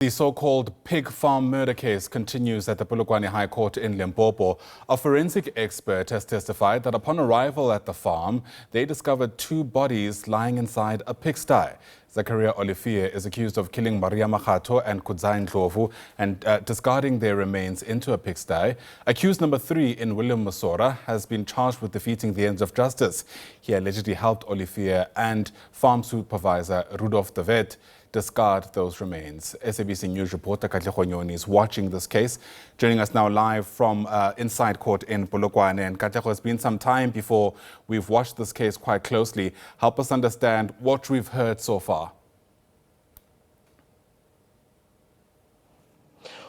The so-called pig farm murder case continues at the Polokwane High Court in Limpopo. A forensic expert has testified that upon arrival at the farm, they discovered two bodies lying inside a pigsty. Zacharia Olivier is accused of killing Makgato and Kudzai Ndlovu and discarding their remains into a pigsty. Accused number 3 in Musora has been charged with defeating the ends of justice. He allegedly helped Olivier and farm supervisor Rudolph De Wed discard those remains. SABC News reporter Katlego Nyoni is watching this case. Joining us now live from inside court in Polokwane. And Katlego, it's been some time before we've watched this case quite closely. Help us understand what we've heard so far.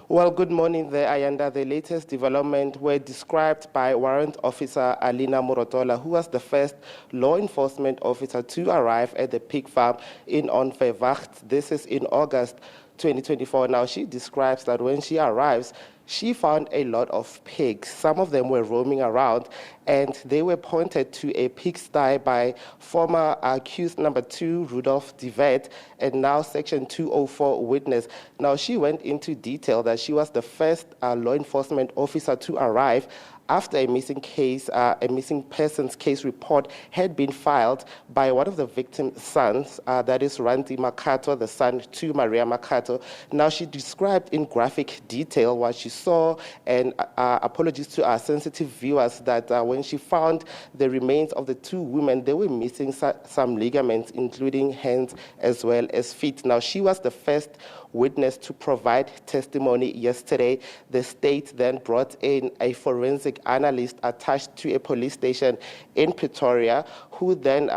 Well, good morning there, Ayanda. The latest development were described by Warrant Officer Alina Marotola, who was the first law enforcement officer to arrive at the pig farm in Ndlovu. This is in August 2024. Now, she describes that when she arrives, she found a lot of pigs. Some of them were roaming around, and they were pointed to a pigsty by former accused number 2, Rudolph De Wed, and now Section 204 witness. Now, she went into detail that she was the first law enforcement officer to arrive after a missing persons case report had been filed by one of the victim's sons, that is Makgato, the son to Maria Makgato. Now, she described in graphic detail what she saw, and apologies to our sensitive viewers that when she found the remains of the two women, they were missing some ligaments, including hands as well as feet. Now, she was the first witness to provide testimony yesterday. The state then brought in a forensic analyst attached to a police station in Pretoria, who then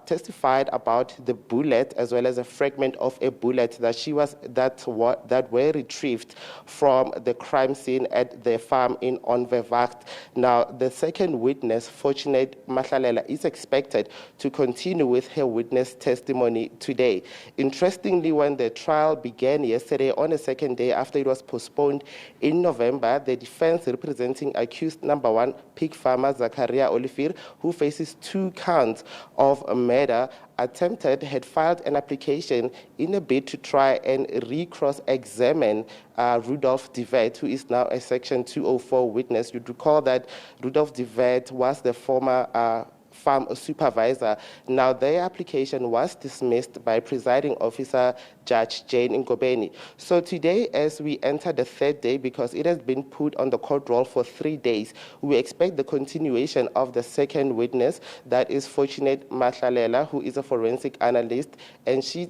testified about the bullet as well as a fragment of a bullet that were retrieved from the crime scene at the farm in Ndlovu. Now, the second witness, Fortunate Mahlalela, is expected to continue with her witness testimony today. Interestingly, when the trial began yesterday, on a second day after it was postponed in November, the defense representing accused number 1, pig farmer Zacharia Olivier, who faces 2 counts of murder, had filed an application in a bid to try and re-cross-examine Rudolph De Wed, who is now a Section 204 witness. You'd recall that Rudolph De Wed was the former farm supervisor. Now, their application was dismissed by presiding officer Judge Jane Ngobeni. So today, as we enter the 3rd day, because it has been put on the court roll for 3 days, we expect the continuation of the second witness, that is Fortunate Mahlalela, who is a forensic analyst, and she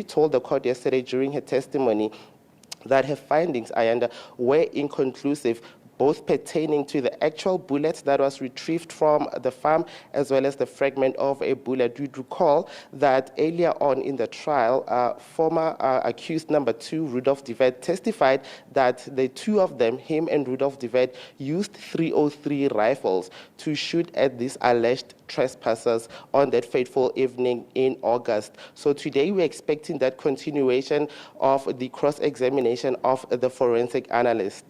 told the court yesterday during her testimony that her findings were inconclusive, both pertaining to the actual bullet that was retrieved from the farm as well as the fragment of a bullet. You'd recall that earlier on in the trial, former accused number 2, Rudolph De Wed, testified that the two of them, him and Rudolph De Wed, used .303 rifles to shoot at these alleged trespassers on that fateful evening in August. So today we're expecting that continuation of the cross-examination of the forensic analyst.